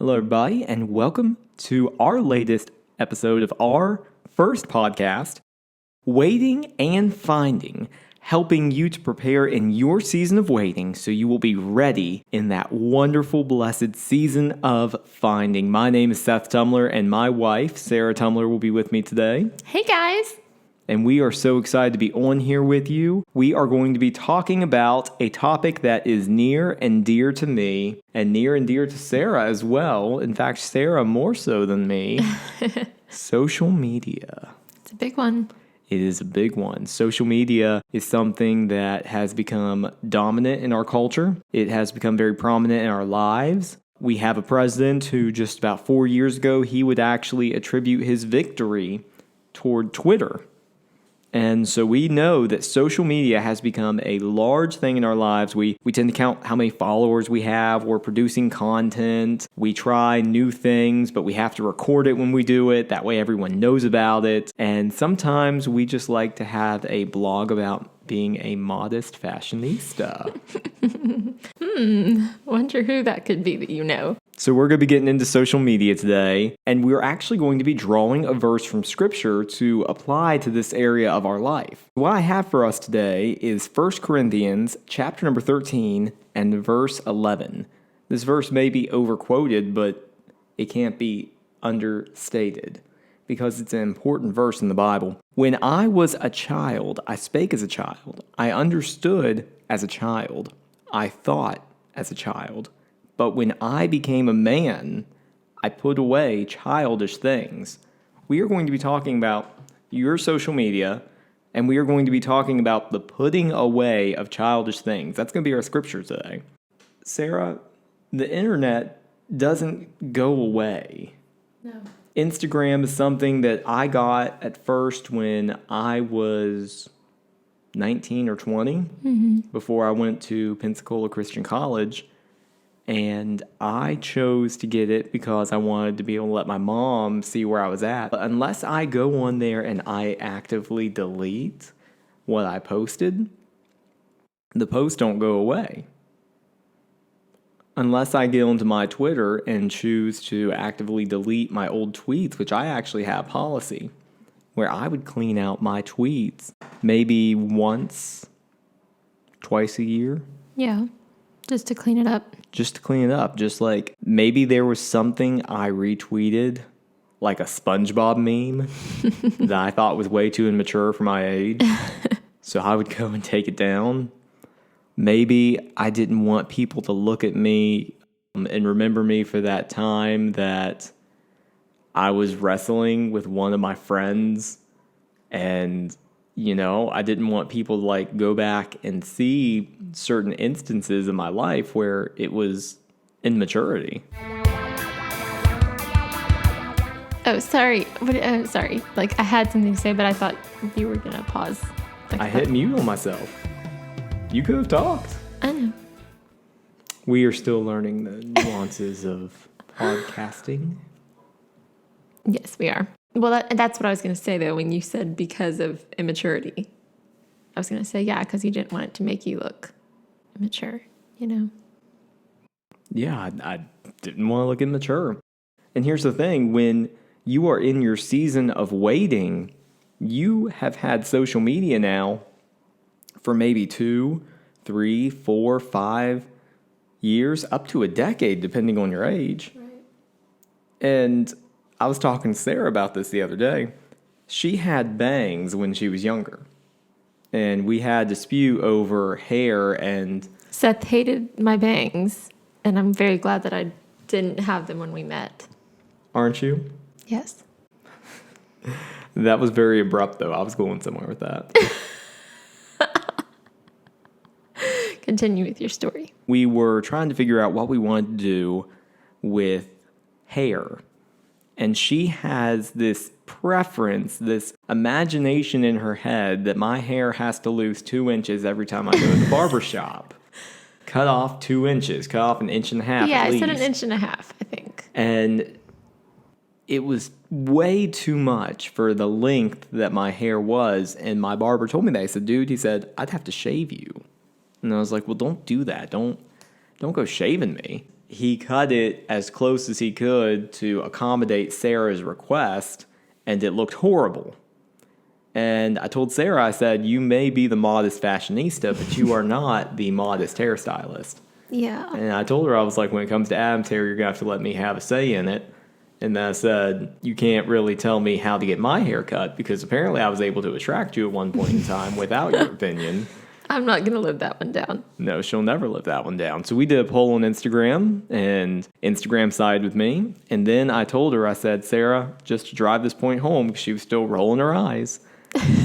Hello, everybody, and welcome to our latest episode of our first podcast, Waiting and Finding, helping you to prepare in your season of waiting so you will be ready in that wonderful, blessed season of finding. My name is Seth Tumler, and my wife, Sarah Tumler, will be with me today. Hey, guys. And we are so excited to be on here with you. We are going to be talking about a topic that is near and dear to me and near and dear to Sarah as well. In fact, Sarah more so than me. Social media. It's a big one. It is a big one. Social media is something that has become dominant in our culture. It has become very prominent in our lives. We have a president who just about 4 years ago, he would actually attribute his victory toward Twitter. And so we know that social media has become a large thing in our lives. We tend to count how many followers we have. We're producing content. We try new things, but we have to record it when we do it. That way everyone knows about it. And sometimes we just like to have a blog about being a modest fashionista. Wonder who that could be that you know. So we're going to be getting into social media today, and we're actually going to be drawing a verse from Scripture to apply to this area of our life. What I have for us today is 1 Corinthians chapter number 13 and verse 11. This verse may be overquoted, but it can't be understated because it's an important verse in the Bible. When I was a child, I spake as a child. I understood as a child. I thought as a child. But when I became a man, I put away childish things. We are going to be talking about your social media, and we are going to be talking about the putting away of childish things. That's going to be our scripture today. Sarah, the internet doesn't go away. No. Instagram is something that I got at first when I was 19 or 20, before I went to Pensacola Christian College. And I chose to get it because I wanted to be able to let my mom see where I was at. But unless I go on there and I actively delete what I posted, the posts don't go away. Unless I get onto my Twitter and choose to actively delete my old tweets, which I actually have policy, where I would clean out my tweets maybe once, twice a year. Yeah, just to clean it up. Just to clean it up. Just like maybe there was something I retweeted, like a SpongeBob meme that I thought was way too immature for my age. So I would go and take it down. Maybe I didn't want people to look at me and remember me for that time that I was wrestling with one of my friends. And, you know, I didn't want people to like go back and see certain instances in my life where it was immaturity. Oh, sorry. Sorry. Like, I had something to say, but I thought you were going to pause. Like, I hit mute on myself. You could have talked. I know. We are still learning the nuances of podcasting. Yes, we are. Well, that's what I was going to say, though, when you said because of immaturity. I was going to say, yeah, because you didn't want it to make you look immature, you know? Yeah, I didn't want to look immature. And here's the thing. When you are in your season of waiting, you have had social media now for maybe 2, 3, 4, 5 years, up to a decade, depending on your age. Right. And I was talking to Sarah about this the other day. She had bangs when she was younger. And we had a dispute over hair and... Seth hated my bangs, and I'm very glad that I didn't have them when we met. Aren't you? Yes. That was very abrupt, though. I was going somewhere with that. Continue with your story. We were trying to figure out what we wanted to do with hair. And she has this preference, this imagination in her head that my hair has to lose 2 inches every time I go to the barber shop. Cut off 2 inches, cut off 1.5 inches Yeah, at I least. said 1.5 inches, I think. And it was way too much for the length that my hair was. And my barber told me that. He said, dude, he said, I'd have to shave you. And I was like, well, don't do that. Don't go shaving me. he cut it as close as he could to accommodate Sarah's request, and it looked horrible. And I told Sarah, I said, you may be the modest fashionista, but you are not the modest hairstylist. Yeah. And I told her, I was like, when it comes to Adam's hair, you're going to have to let me have a say in it. And then I said, you can't really tell me how to get my hair cut, because apparently I was able to attract you at one point in time without your opinion. I'm not going to live that one down. No, she'll never live that one down. So we did a poll on Instagram, and Instagram sided with me. And then I told her, I said, Sarah, just to drive this point home, because she was still rolling her eyes,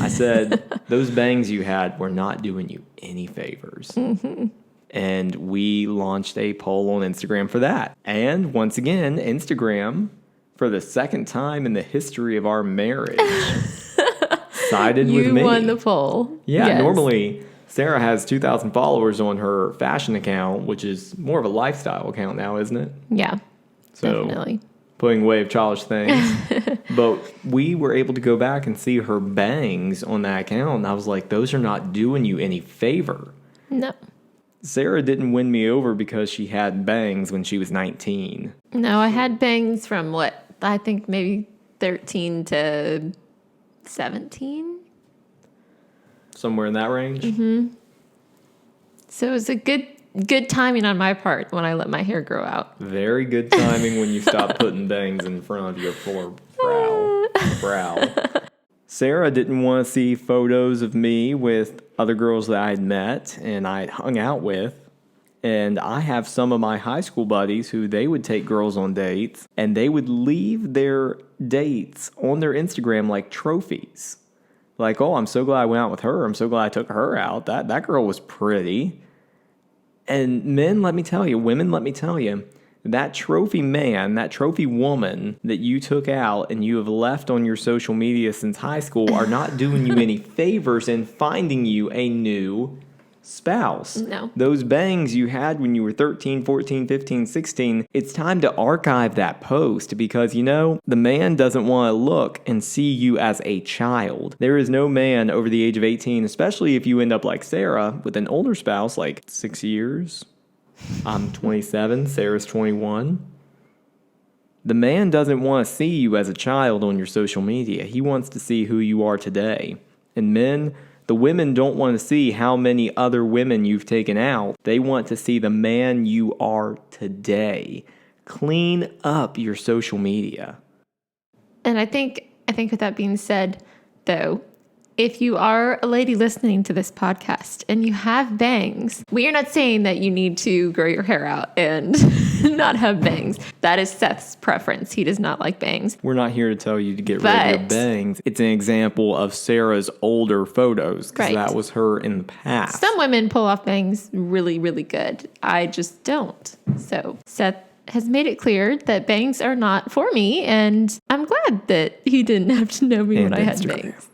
I said, those bangs you had were not doing you any favors. Mm-hmm. And we launched a poll on Instagram for that. And once again, Instagram, for the second time in the history of our marriage, sided with me. You won the poll. Yeah, yes. Normally Sarah has 2,000 followers on her fashion account, which is more of a lifestyle account now, isn't it? Yeah, So, definitely. putting away of childish things. But we were able to go back and see her bangs on that account, and I was like, those are not doing you any favor. No. Sarah didn't win me over because she had bangs when she was 19. No, I had bangs from what? I think maybe 13 to 17. Somewhere in that range. Mm-hmm. So it was a good timing on my part when I let my hair grow out. Very good timing when you stopped putting bangs in front of your poor brow. Sarah didn't want to see photos of me with other girls that I had met and I had hung out with. And I have some of my high school buddies who they would take girls on dates, and they would leave their dates on their Instagram like trophies. Like, oh, I'm so glad I went out with her. I'm so glad I took her out. That girl was pretty. And men, let me tell you, women, let me tell you, that trophy man, that trophy woman that you took out and you have left on your social media since high school are not doing you any favors in finding you a new spouse. No. Those bangs you had when you were 13, 14, 15, 16, it's time to archive that post because, you know, the man doesn't want to look and see you as a child. There is no man over the age of 18, especially if you end up like Sarah with an older spouse, like 6 years. I'm 27, Sarah's 21. The man doesn't want to see you as a child on your social media. He wants to see who you are today. And men, the women don't want to see how many other women you've taken out. They want to see the man you are today. Clean up your social media. And I think with that being said, though, if you are a lady listening to this podcast and you have bangs, we are not saying that you need to grow your hair out and not have bangs. That is Seth's preference. He does not like bangs. We're not here to tell you to get rid of your bangs. It's an example of Sarah's older photos because that was her in the past. Some women pull off bangs really, really good. I just don't. So Seth has made it clear that bangs are not for me, and I'm glad that he didn't have to know me when I had bangs.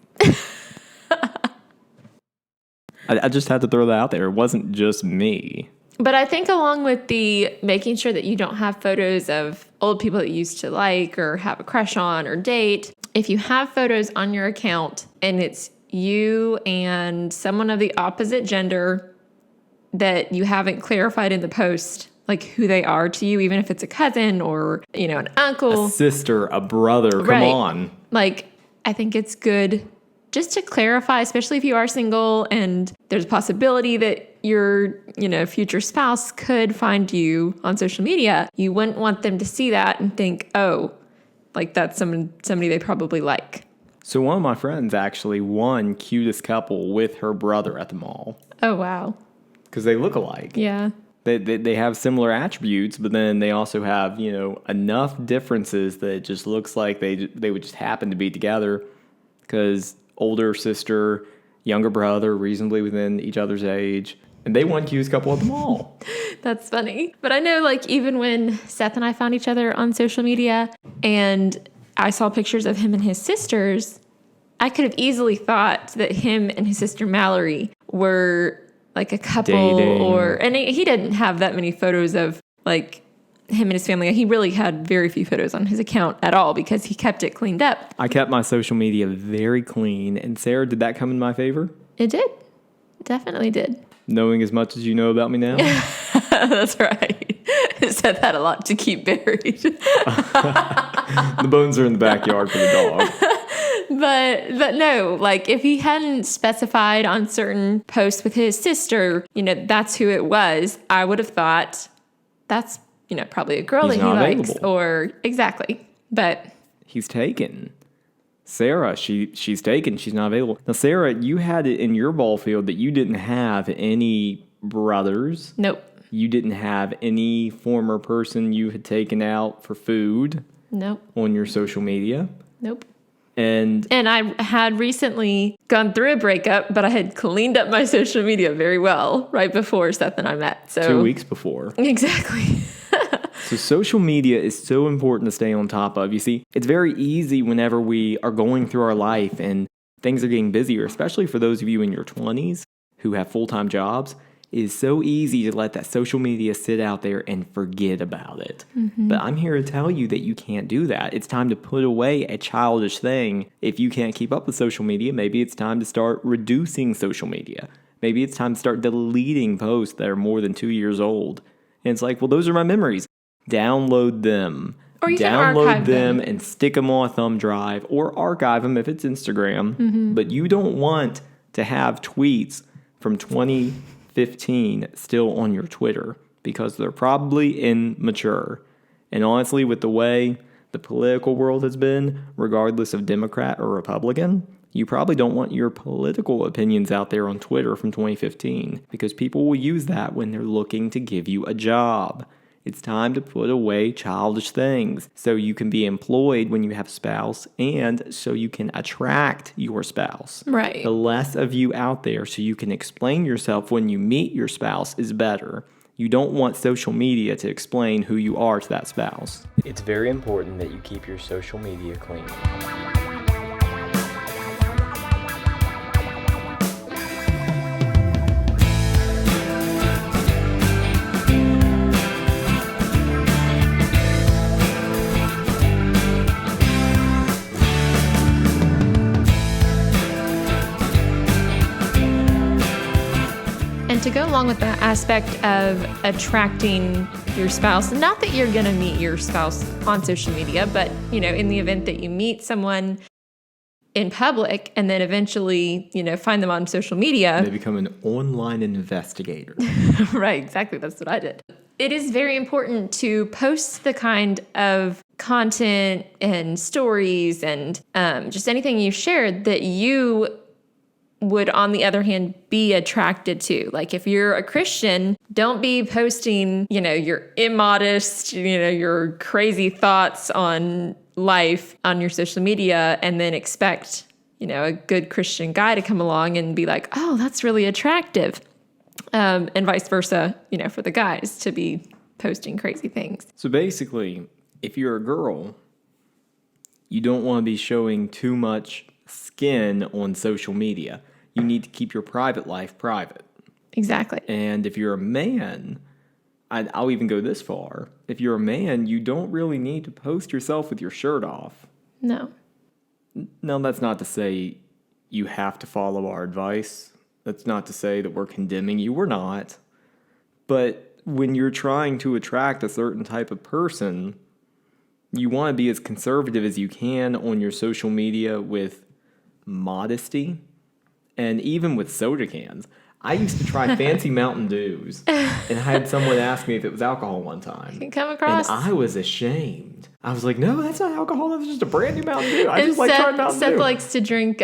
I just had to throw that out there. It wasn't just me. But I think along with the making sure that you don't have photos of old people that you used to like or have a crush on or date, if you have photos on your account and it's you and someone of the opposite gender that you haven't clarified in the post, like who they are to you, even if it's a cousin or, you know, an uncle. A sister, a brother, come on. Like, I think it's good just to clarify, especially if you are single and there's a possibility that your, you know, future spouse could find you on social media. You wouldn't want them to see that and think, oh, like that's somebody they probably like. So one of my friends actually won cutest couple with her brother at the mall. Oh, wow. Because they look alike. Yeah. They have similar attributes, but then they also have, you know, enough differences that it just looks like they would just happen to be together because older sister, younger brother, reasonably within each other's age. And they won cutest couple at the mall. That's funny. But I know, like, even when Seth and I found each other on social media and I saw pictures of him and his sisters, I could have easily thought that him and his sister Mallory were like a couple dating. And he didn't have that many photos of like him and his family. He really had very few photos on his account at all because he kept it cleaned up. I kept my social media very clean. And Sarah, did that come in my favor? It did. Definitely did. Knowing as much as you know about me now? That's right. said that a lot to keep buried. The bones are in the backyard for the dog. But no, like if he hadn't specified on certain posts with his sister, that's who it was, I would have thought that's, probably a girl He's that he not likes available. or exactly. But He's taken. Sarah, she's taken. She's not available. Now, Sarah, you had it in your ball field that you didn't have any brothers. nope. You didn't have any former person you had taken out for food Nope. on your social media. Nope. And And I had recently gone through a breakup, but I had cleaned up my social media very well right before Seth and I met. So 2 weeks before. Exactly. So social media is so important to stay on top of. You see, it's very easy whenever we are going through our life and things are getting busier, especially for those of you in your 20s who have full-time jobs. It is so easy to let that social media sit out there and forget about it. But I'm here to tell you that you can't do that. It's time to put away a childish thing. If you can't keep up with social media, maybe it's time to start reducing social media. Maybe it's time to start deleting posts that are more than 2 years old. And it's like, well, those are my memories. Download them. Or you can Download archive them. and stick them on a thumb drive or archive them if it's Instagram. But you don't want to have tweets from 2015 still on your Twitter because they're probably immature. And honestly, with the way the political world has been, regardless of Democrat or Republican, you probably don't want your political opinions out there on Twitter from 2015 because people will use that when they're looking to give you a job. It's time to put away childish things so you can be employed when you have a spouse and so you can attract your spouse. Right. The less of you out there so you can explain yourself when you meet your spouse is better. You don't want social media to explain who you are to that spouse. It's very important that you keep your social media clean. And to go along with that aspect of attracting your spouse, not that you're going to meet your spouse on social media, but, in the event that you meet someone in public and then eventually, find them on social media. They become an online investigator. Right, exactly. That's what I did. It is very important to post the kind of content and stories and just anything you shared that you would, on the other hand, be attracted to. Like if you're a Christian, don't be posting, your immodest, your crazy thoughts on life on your social media and then expect, a good Christian guy to come along and be like, oh, that's really attractive. And vice versa, for the guys to be posting crazy things. So basically, if you're a girl, you don't want to be showing too much skin on social media. You need to keep your private life private. Exactly. And if you're a man, I'll even go this far. If you're a man, you don't really need to post yourself with your shirt off. No. Now, that's not to say you have to follow our advice. That's not to say that we're condemning you. We're not. But when you're trying to attract a certain type of person, you want to be as conservative as you can on your social media with modesty and even with soda cans. I used to try fancy Mountain Dews, and I had someone ask me if it was alcohol one time. You come across. And I was ashamed. I was like, no, that's not alcohol. That's just a brand new Mountain Dew. I just like trying Mountain Dew. Seth likes to drink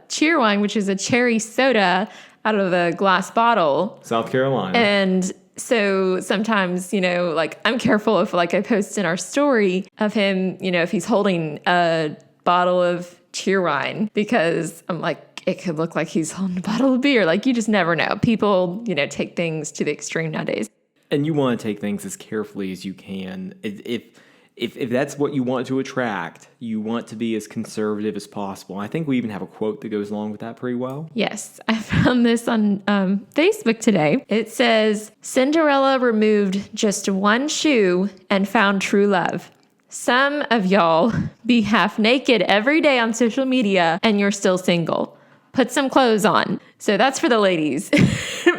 cheer wine, which is a cherry soda out of a glass bottle. South Carolina. And so sometimes, I'm careful if I post in our story of him, if he's holding a bottle of cheer wine, because I'm like, it could look like he's holding a bottle of beer. Like, you just never know. People, take things to the extreme nowadays. And you want to take things as carefully as you can. If that's what you want to attract, you want to be as conservative as possible. I think we even have a quote that goes along with that pretty well. Yes, I found this on Facebook today. It says, Cinderella removed just one shoe and found true love. Some of y'all be half naked every day on social media and you're still single. Put some clothes on. So that's for the ladies.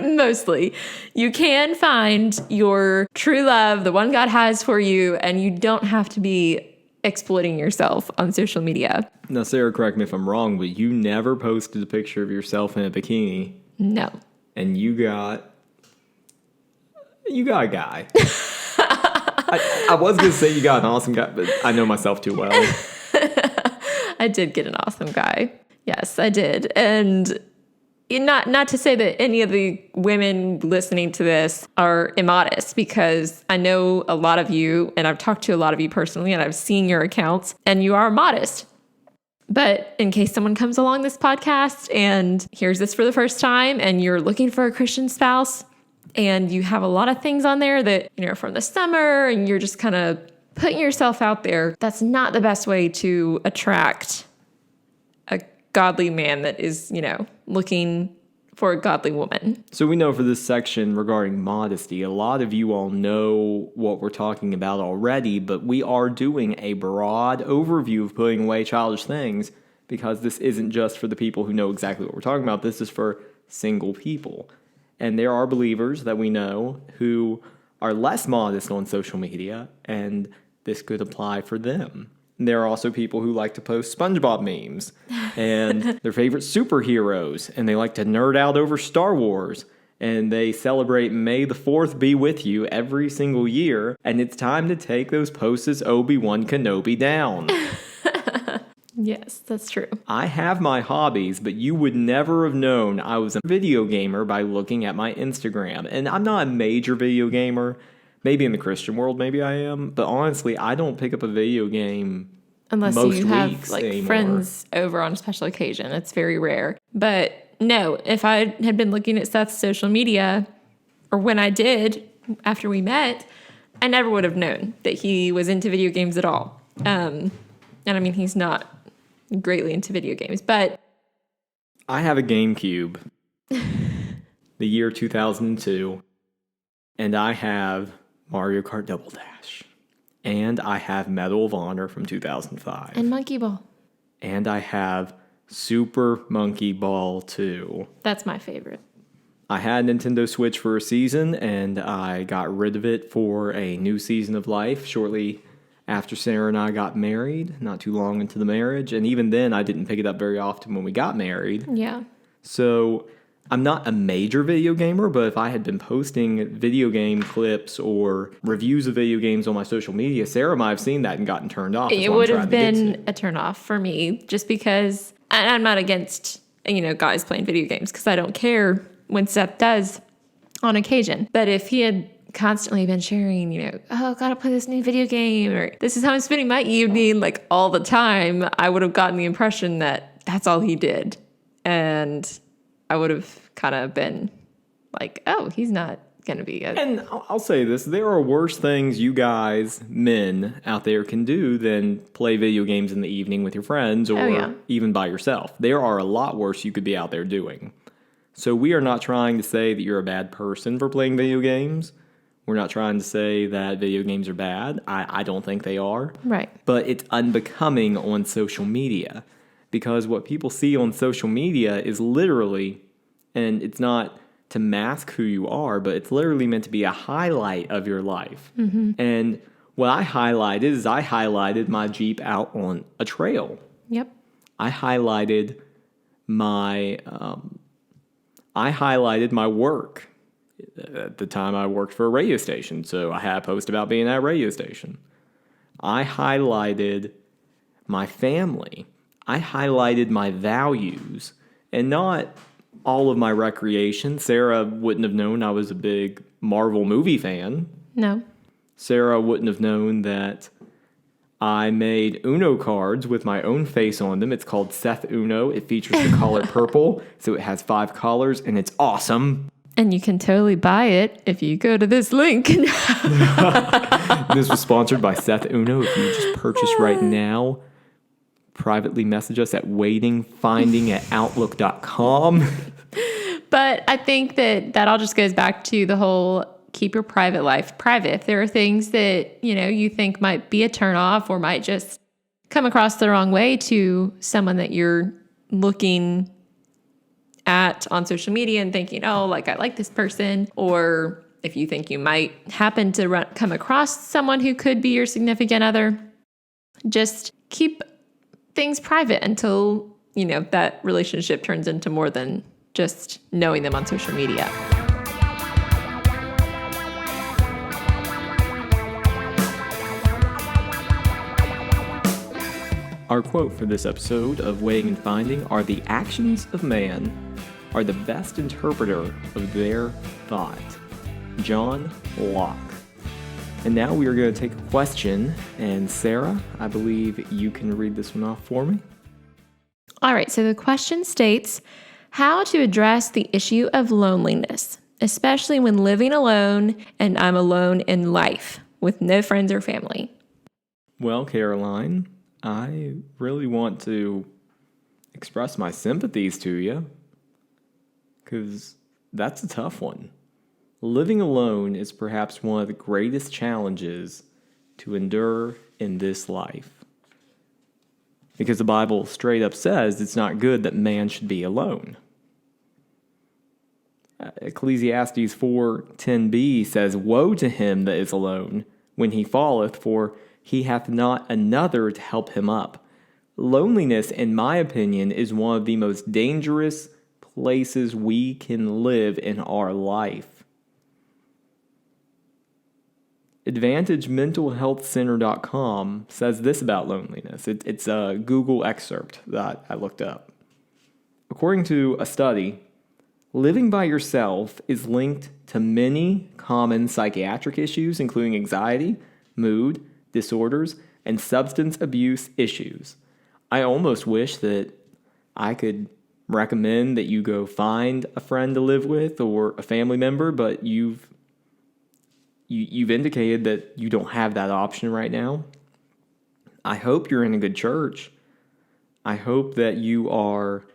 Mostly. You can find your true love, the one God has for you, and you don't have to be exploiting yourself on social media. Now, Sarah, correct me if I'm wrong, but you never posted a picture of yourself in a bikini. No. And you got a guy. I was going to say you got an awesome guy, but I know myself too well. I did get an awesome guy. Yes, I did. And not to say that any of the women listening to this are immodest, because I know a lot of you, and I've talked to a lot of you personally, and I've seen your accounts, and you are modest. But in case someone comes along this podcast and hears this for the first time, and you're looking for a Christian spouse, and you have a lot of things on there that, from the summer, and you're just kind of putting yourself out there, that's not the best way to attract a godly man that is, looking for a godly woman. So we know for this section regarding modesty, a lot of you all know what we're talking about already, but we are doing a broad overview of putting away childish things, because this isn't just for the people who know exactly what we're talking about. This is for single people. And there are believers that we know who are less modest on social media, and this could apply for them. There are also people who like to post SpongeBob memes and their favorite superheroes, and they like to nerd out over Star Wars, and they celebrate May the 4th be with you every single year, and it's time to take those posts as Obi-Wan Kenobi down. Yes, that's true. I have my hobbies, but you would never have known I was a video gamer by looking at my Instagram. And I'm not a major video gamer. Maybe in the Christian world, maybe I am. But honestly, I don't pick up a video game unless most you have weeks anymore. Friends over on a special occasion. It's very rare. But no, if I had been looking at Seth's social media, or when I did after we met, I never would have known that he was into video games at all. And I mean, he's not greatly into video games, but I have a GameCube, the year 2002, and I have Mario Kart Double Dash, and I have Medal of Honor from 2005, and Monkey Ball, and I have Super Monkey Ball 2. That's my favorite. I had Nintendo Switch for a season, and I got rid of it for a new season of life shortly after Sarah and I got married, not too long into the marriage. And even then, I didn't pick it up very often when we got married. Yeah. So I'm not a major video gamer, but if I had been posting video game clips or reviews of video games on my social media, Sarah might have seen that and gotten turned off. It would have been a turn off for me, just because, and I'm not against, guys playing video games, because I don't care when Seth does on occasion. But if he had constantly been sharing, oh, gotta play this new video game, or this is how I'm spending my evening, like all the time, I would have gotten the impression that that's all he did. And I would have kind of been like, oh, he's not going to be And I'll say this, there are worse things you guys, men out there, can do than play video games in the evening with your friends or even by yourself. There are a lot worse you could be out there doing. So we are not trying to say that you're a bad person for playing video games. We're not trying to say that video games are bad. I don't think they are. Right. But it's unbecoming on social media, because what people see on social media is literally, and it's not to mask who you are, but it's literally meant to be a highlight of your life. Mm-hmm. And what I highlighted my Jeep out on a trail. Yep. I highlighted my work. At the time, I worked for a radio station, so I had a post about being at a radio station. I highlighted my family. I highlighted my values, and not all of my recreation. Sarah wouldn't have known I was a big Marvel movie fan. No. Sarah wouldn't have known that I made Uno cards with my own face on them. It's called Seth Uno. It features the color purple, so it has 5 colors, and it's awesome. And you can totally buy it if you go to this link. This was sponsored by Seth Uno. If you just purchase right now, privately message us at waitingfinding@outlook.com. But I think that all just goes back to the whole keep your private life private. If there are things that, you think might be a turnoff or might just come across the wrong way to someone that you're looking on social media and thinking, oh, like I like this person, or if you think you might happen to come across someone who could be your significant other, just keep things private until, that relationship turns into more than just knowing them on social media. Our quote for this episode of Weighing and Finding are: "The actions of man are the best interpreter of their thought." John Locke. And now we are going to take a question, and Sarah, I believe you can read this one off for me. All right, so the question states, how to address the issue of loneliness, especially when living alone and I'm alone in life with no friends or family. Well, Caroline, I really want to express my sympathies to you, because that's a tough one. Living alone is perhaps one of the greatest challenges to endure in this life. Because the Bible straight up says it's not good that man should be alone. Ecclesiastes 4:10b says, "Woe to him that is alone when he falleth, for he hath not another to help him up." Loneliness, in my opinion, is one of the most dangerous places we can live in our life. AdvantageMentalHealthCenter.com says this about loneliness. It's a Google excerpt that I looked up. According to a study, living by yourself is linked to many common psychiatric issues, including anxiety, mood disorders, and substance abuse issues. I almost wish that I could recommend that you go find a friend to live with or a family member, but you've indicated that you don't have that option right now. I hope you're in a good church. I hope that you are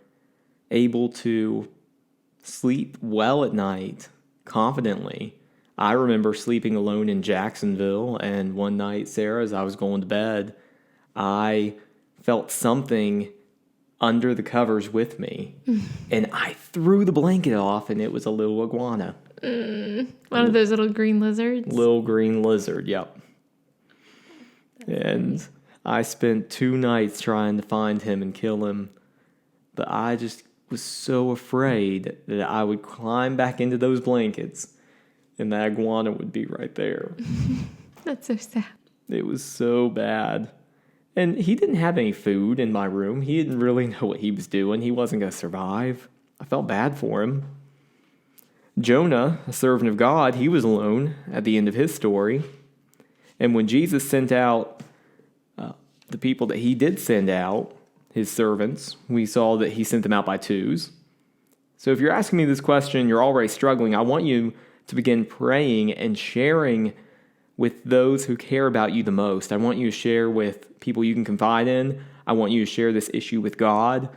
able to sleep well at night, confidently. I remember sleeping alone in Jacksonville, and one night, Sarah, as I was going to bed, I felt something under the covers with me, and I threw the blanket off, and it was a little iguana. One of those little green lizards? Little green lizard, yep. And I spent 2 nights trying to find him and kill him, but I just was so afraid that I would climb back into those blankets and that iguana would be right there. That's so sad. It was so bad. And he didn't have any food in my room. He didn't really know what he was doing. He wasn't going to survive. I felt bad for him. Jonah, a servant of God, he was alone at the end of his story. And when Jesus sent out the people that he did send out, his servants, we saw that he sent them out by twos. So if you're asking me this question, you're already struggling, I want you to begin praying and sharing with those who care about you the most. I want you to share with people you can confide in. I want you to share this issue with God.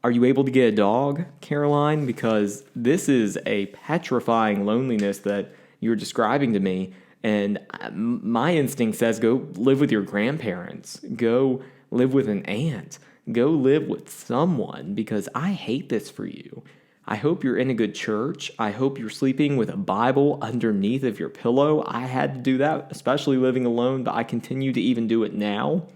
Are you able to get a dog, Caroline? Because this is a petrifying loneliness that you're describing to me. And my instinct says go live with your grandparents. Go live with an aunt. Go live with someone, because I hate this for you. I hope you're in a good church. I hope you're sleeping with a Bible underneath of your pillow. I had to do that, especially living alone, but I continue to even do it now.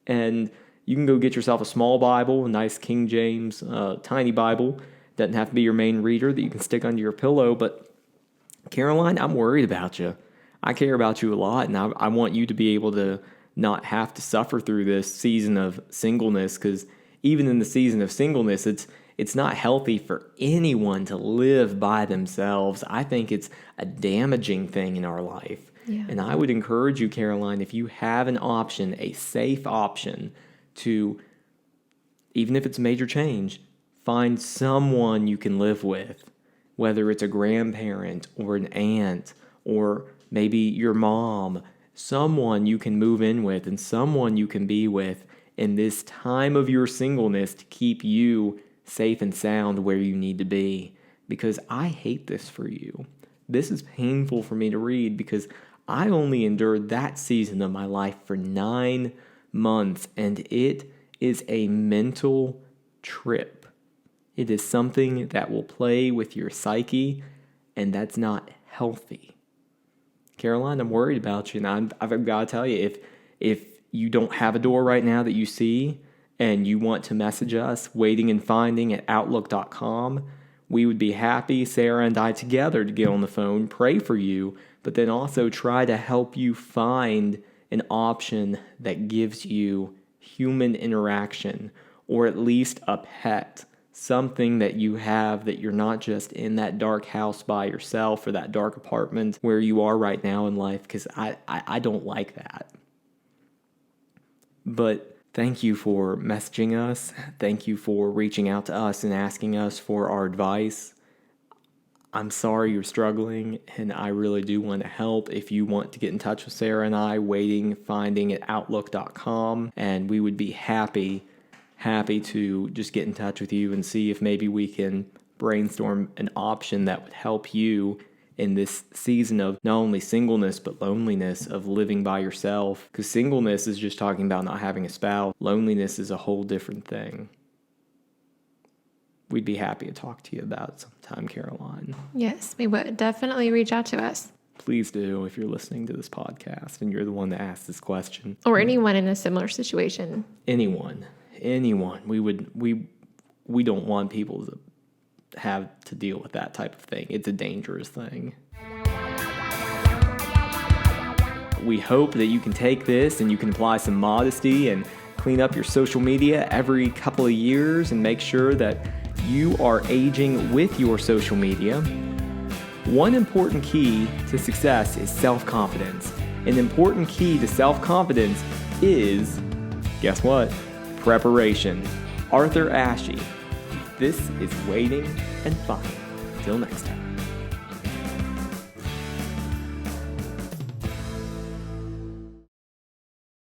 And you can go get yourself a small Bible, a nice King James, tiny Bible. Doesn't have to be your main reader that you can stick under your pillow. But Caroline, I'm worried about you. I care about you a lot, and I want you to be able to not have to suffer through this season of singleness, because even in the season of singleness, it's not healthy for anyone to live by themselves. I think it's a damaging thing in our life. Yeah. And I would encourage you, Caroline, if you have an option, a safe option, to, even if it's a major change, find someone you can live with, whether it's a grandparent or an aunt or maybe your mom, someone you can move in with and someone you can be with in this time of your singleness to keep you safe and sound where you need to be. Because I hate this for you. This is painful for me to read, because I only endured that season of my life for 9 months, and it is a mental trip. It is something that will play with your psyche, and that's not healthy. Caroline, I'm worried about you, and I've got to tell you, if you don't have a door right now that you see, and you want to message us, waitingandfinding@outlook.com, we would be happy, Sarah and I together, to get on the phone, pray for you, but then also try to help you find an option that gives you human interaction, or at least a pet, something that you have that you're not just in that dark house by yourself or that dark apartment where you are right now in life, because I don't like that. But thank you for messaging us. Thank you for reaching out to us and asking us for our advice. I'm sorry you're struggling, and I really do want to help. If you want to get in touch with Sarah and I, waitingfinding@outlook.com, and we would be happy to just get in touch with you and see if maybe we can brainstorm an option that would help you in this season of not only singleness but loneliness, of living by yourself. Because singleness is just talking about not having a spouse. Loneliness is a whole different thing. We'd be happy to talk to you about it sometime, Caroline. Yes, we would. Definitely reach out to us. Please do, if you're listening to this podcast and you're the one that asked this question. Or anyone in a similar situation. Anyone. We don't want people to have to deal with that type of thing. It's a dangerous thing. We hope that you can take this and you can apply some modesty and clean up your social media every couple of years and make sure that you are aging with your social media. One important key to success is self-confidence. An important key to self-confidence is, guess what? Preparation. Arthur Ashe. This is Waiting and Finding. Till next time.